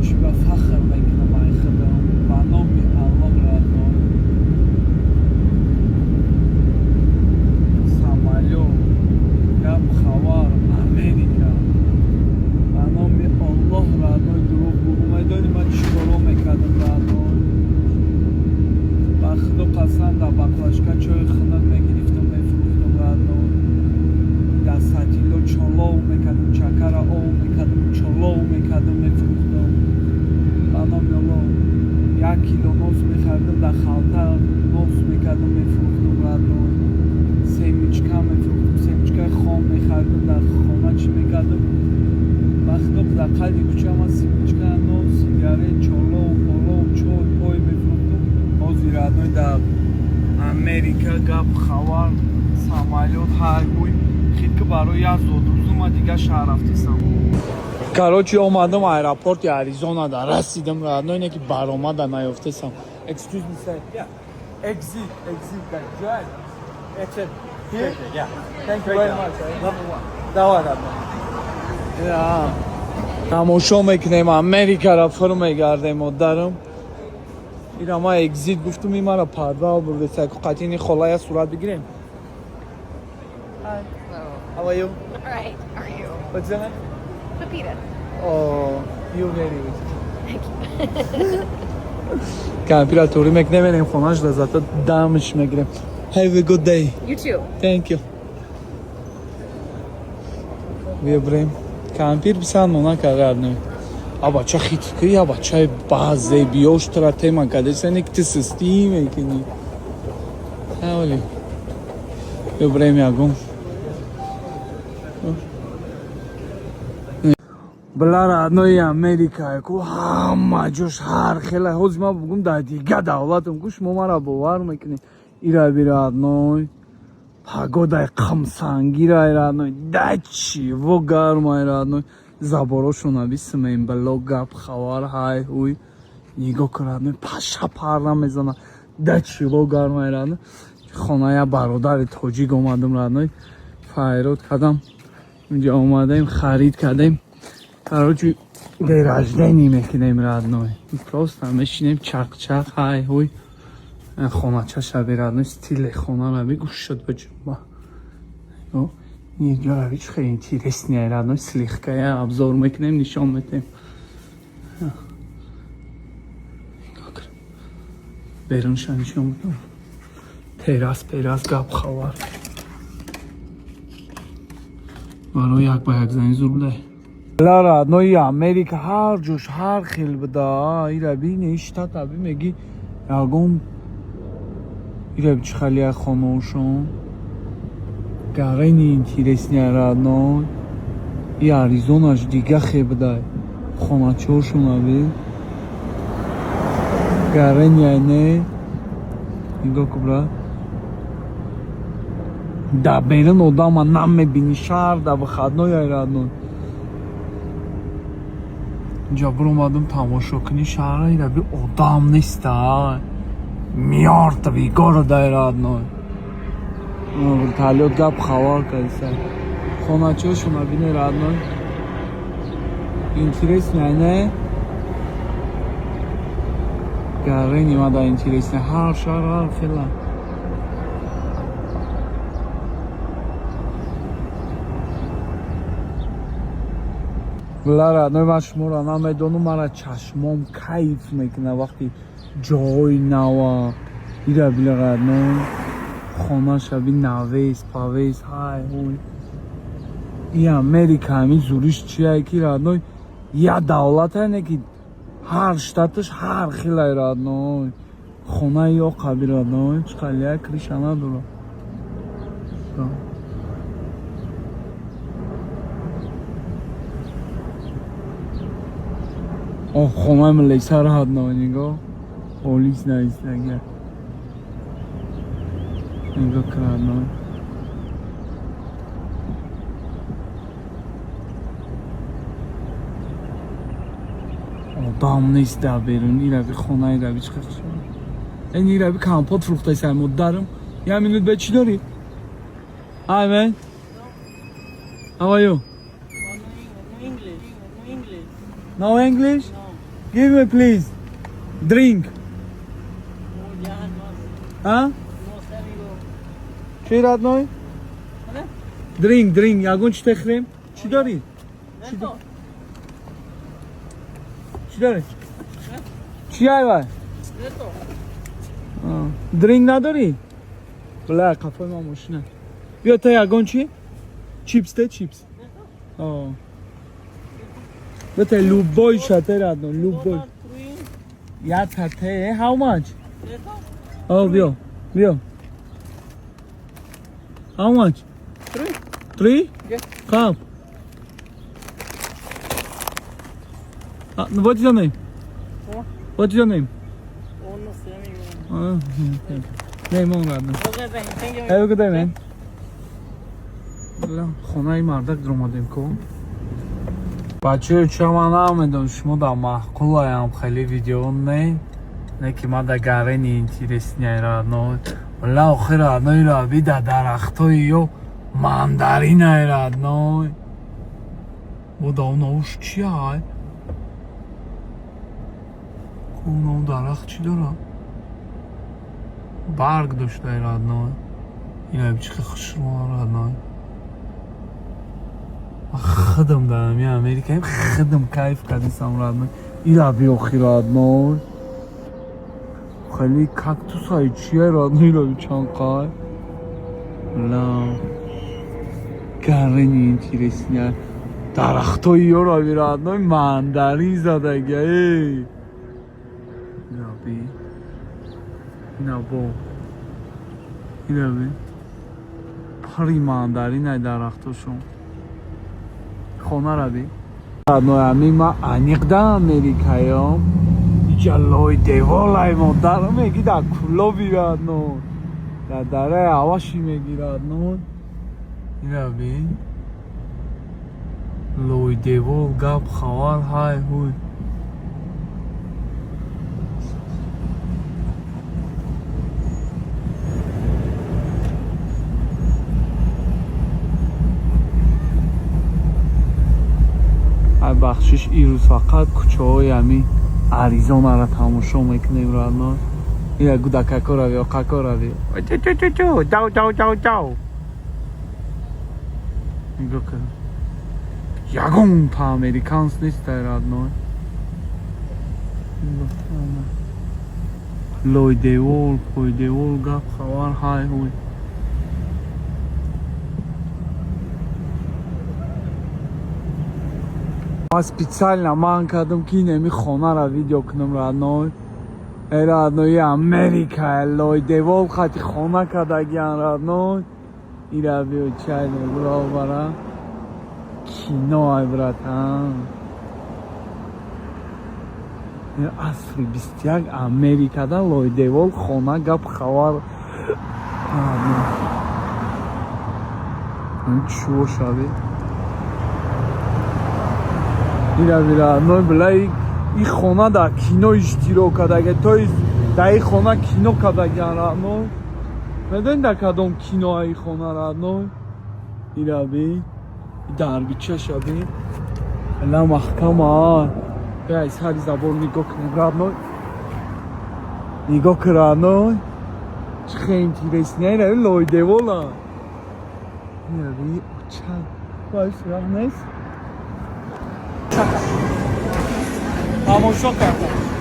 چی و فخر میکنم ای خدا و نام الله رادنای سامالیو گپ خبر امریکا و نام الله رادنای دروغ بگو میدانی من چیکارا میکردم رادنای و خدا قسم در بقلاشکا چای خنک میگرفتم میفروختم رادنای دستاتیلو چالو میکردم چکر آو میکردم چالو میکردم میفروختم بنام الله 1 کیلو نوز میخردم در خالتا نوز میکردم میفروختم رادنای سیمیچکا میفروختم سیمیچکای خام میخردم در خانه چی میکردم وقتی در قلبی کوچه ما سیمیچکا نوز سیگاره چالو پالو چای پای میفروختم نوزی رادنای در امریکا گپ خبر самолет ҳай ҳуй хидки барои як зодузума дига шаҳр рафтисам короче омадам аэропорти аризона да расидам радно ине ки баромада наёфтесам excuse me sir yeah exit that drive it's it here yeah thank you very much давай радно yeah тамошо мекунем америкаро фур мегардем модарам ира ма exit гуфтум и мара подвал бурдесак қатини холая сурат бигирем. Hi. Hello. How are you? All right. How are you? What's your name? Pepita. Oh, you very good. Thank you. Кампира тури мекнеменем хонаш лаззата дамш мегирем. Have a good day. You too. Thank you. Вебрем. Кампир бисан мона карадну. Аба ча хитки, аба ча базе биоштра тема кадесеник ти системе кини. Хавли. Вебрем ягум. Блара одной Америка, ку ҳама ҷош ҳар хела ҳози ма бугум дар дига давлатам куш момара бовар мекунӣ ира бира одной пагодаи қамсангира ира одной дачи во гарма ира одной заборошона бисмем бло гап хавар ҳай ҳуй нигоҳ кара одной паша парра мезана дачи во гарма ира одной хоная бародари тоҷик омадам ира одной файрод кардам инҷа омадаем харид кардем. Короче, день рождения мекунем родной. Просто мешинем чак-чак, хай, хуй. Хонача шаби родной, стиле хона раби гушшад баҷуба. Нигё равич хеле интереснее родной, слегка обзор мекунем, нишон метем. Берунша нишон метем. Террас гап хавар. Барои як ба як зани зур будай. Лара одной Америка ҳар ҷош ҳар хел буда ира бини штат аби меги ягон ира чи халия хоношон гарени интересния родной и аризонаш дига хе буда хоначошон аби гарения не нигоҳ кубра да берин одама намебини шаҳр да выходной родной инҷа буромадам тамошо кунӣ шаҳра ираби одам неста мёртвый города родной вертолёт гап хавар кайса хоначошона бине родной интересная не гарени мада интересная ҳар шаҳр ҳар хела Блара, ну ма шуморо намедонум мара чашмом кайф мекунад вақти ҷои нава ира билара ну хонашаби навес павес ҳай ҳуй и Америка ҳами зуриш чия ки радной я давлатане ки ҳар штаташ ҳар хелай радной хонаи ё қаби радной чиқалия криша надора خونه ملیسا راحت نگاه پولیس نیستگه نگاه کردن آدم نیست در بیرون ایره بی خونه ایره بی چخه خشم این ایره بی کمپات فروخته سر مدرم یه منوت به چی داری؟ Hi man How are you? No English. No English? No. Give me please. Drink. А? Чи родной? Drink. Ягон чи техрем? Чи дори? Чи дори? Чи айва? Drink надори? Бля, кафой ма мошина. Бия та ягон чи? Чипс те чипс. Бета любой шате родной, любой. Я тате, how much? Бия. How much? 3? Yeah. Come. What is your name? What? What is your name? Oh, no, Name on that. thank you. Have a good day, man. خونه مردک درآمدیم کن. بچه شما نمیدونم شما در محکول هم خیلی ویدیو نه که ما در گرین اینترسنی را نو ولی آخر نوی را بی در درختای یا مندرین را نو و دا اونوش چی های؟ اونو درخت چی داره؟ برگ داشته را نو این های بچه خشرون را نو خدم دارم یه امریکایی خدم کیف کردیسم را نو این را بی آخی را نو خیلی کاکتوس های چیه را نوی را بی چانقای لا گرین اینترسنی درخت های یا را بی را نوی مندری زده گه اینا بی اینا با اینا بی پری مندری نه درخت هاشون خونه را بی نوی ما انیقده امریکایی هم جلوی دیوالای مادر میگی در کلا بیاد نو در دره هواشی میگیرد نو اینا بین لوی دیوال گپ خوال های هوی های بخشش ای روز فقط کوچه های همی Arizona را تماشا میکنیم را نه این گودک روی یا کاکا روی جاو نگاه کن یگون تا امریکانس نیست را نه لوی دیوال پوی دیوال گپ خوار های هوی ما специально ман кардам ки неми хонара видео кунам радной радной Америка лой девол хати хона кардагиан радной ира био чай небро бара кино ай братан асри 21 Америкада лой девол хона гап хавар чё шави میره نوی بلای این خونه در کینو اشتراک کرده تو در این خونه کینو کرده گره نوی میدونی در کدام کینو این خونه را نوی میره بی درگیچه شدی الان محکم ها بیا از هر زبان نگاه کنیم را نوی نگاه کرده نوی چه خیلی تیرسنی را لوی دیوالا میره بی چند باید سراغ نیست تماشا کردم